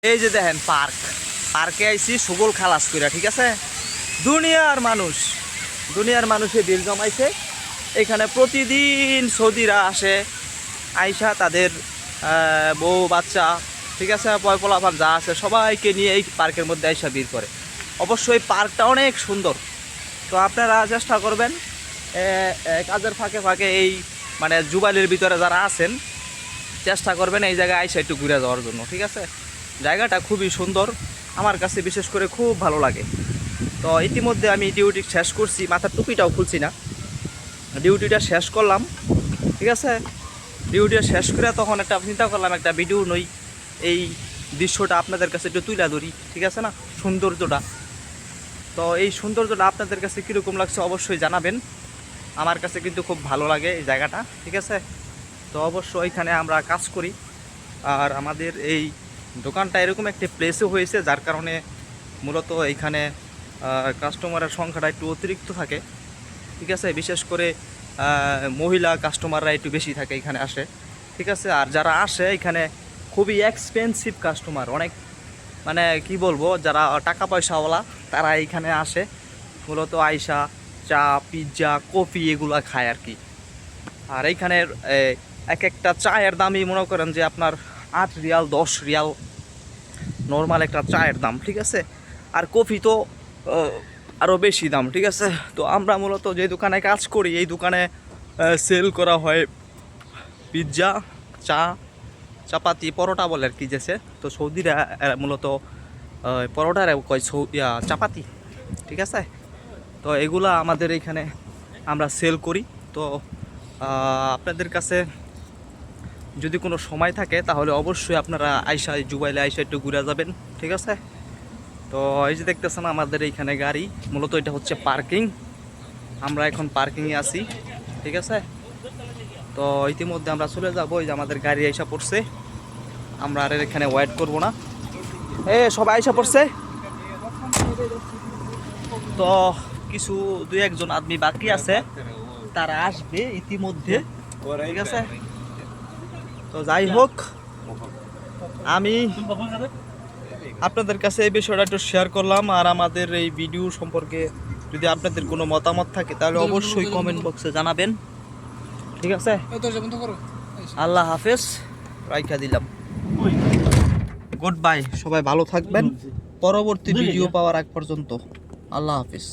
এই যে দেখেন পার্কে আইছি সুগোল খালাস কইরা, ঠিক আছে। দুনিয়ার মানুষে ভিড় জমাইছে এখানে। প্রতিদিন সৌদিরা আসে, আইসা তাদের বউ বাচ্চা, ঠিক আছে, পোলাপান যা আছে সবাইকে নিয়ে এই পার্কের মধ্যে আইসা ভিড় করে। অবশ্যই পার্কটা অনেক সুন্দর। তো আপনারা চেষ্টা করবেন কাজের ফাঁকে ফাঁকে এই মানে জুবালির ভিতরে যারা আছেন চেষ্টা করবেন এই জায়গায় আইসা একটু ঘুরে যাওয়ার জন্য, ঠিক আছে। জায়গাটা খুবই সুন্দর, আমার কাছে বিশেষ করে খুব ভালো লাগে। তো ইতিমধ্যে আমি ডিউটি শেষ করছি, মাথার টুপিটাও খুলছি না, ডিউটিটা শেষ করলাম, ঠিক আছে। ডিউটিটা শেষ করে তখন একটা চিন্তা করলাম একটা ভিডিও নই, এই দৃশ্যটা আপনাদের কাছে একটু তুলে ধরি, ঠিক আছে না, সৌন্দর্যটা। তো এই সৌন্দর্যটা আপনাদের কাছে কীরকম লাগছে অবশ্যই জানাবেন। আমার কাছে কিন্তু খুব ভালো লাগে এই জায়গাটা, ঠিক আছে। তো অবশ্যই এখানে আমরা কাজ করি, আর আমাদের এই দোকানটা এরকম একটি প্লেসে হয়েছে যার কারণে মূলত এইখানে কাস্টমারের সংখ্যাটা একটু অতিরিক্ত থাকে, ঠিক আছে। বিশেষ করে মহিলা কাস্টমাররা একটু বেশি থাকে এখানে আসে, ঠিক আছে। আর যারা আসে এখানে খুবই এক্সপেন্সিভ কাস্টমার, অনেক মানে কি বলবো, যারা টাকা পয়সাওয়ালা তারা এইখানে আসে মূলত আইসা চা, পিৎজা, কফি এগুলা খায় আর কি। আর এইখানের এক একটা চায়ের দামই মনে করেন যে আপনার 8 রিয়াল 10 রিয়াল নর্মাল একটা চায়ের দাম, ঠিক আছে। আর কফি তো আরও বেশি দাম, ঠিক আছে। তো আমরা মূলত যে দোকানে কাজ করি এই দোকানে সেল করা হয় পিৎজা, চা, চাপাতি, পরোটা বলে আর কি যেছে। তো সৌদিরা মূলত পরোটার কয় চাপাতি, ঠিক আছে। তো এগুলা আমাদের এইখানে আমরা সেল করি। তো আপনাদের কাছে যদি কোনো সময় থাকে তাহলে অবশ্যই আপনারা আইসা জুবাইলে আইসা একটু ঘুরে যাবেন, ঠিক আছে। তো এই যে দেখতেছেন আমাদের এইখানে গাড়ি, মূলত এটা হচ্ছে পার্কিং, আমরা এখন পার্কিংয়ে আছি, ঠিক আছে। তো ইতিমধ্যে আমরা চলে যাবো, এই যে আমাদের গাড়ি আইসা পড়ছে, আমরা আর এখানে ওয়েট করব না, সবাই আইসা পড়ছে। তো কিছু 2-1 জন আদমি বাকি আছে, তারা আসবে ইতিমধ্যে, ঠিক আছে। তো যাই হোক, আমি আপনাদের কাছে এই বিষয়টা একটু শেয়ার করলাম। আর আমাদের এই ভিডিও সম্পর্কে যদি আপনাদের কোনো মতামত থাকে তাহলে অবশ্যই কমেন্ট বক্সে জানাবেন, ঠিক আছে। আল্লাহ হাফেজ, রাইখা দিলাম, গুড বাই। সবাই ভালো থাকবেন, পরবর্তী ভিডিও পাওয়ার আগ পর্যন্ত আল্লাহ হাফেজ।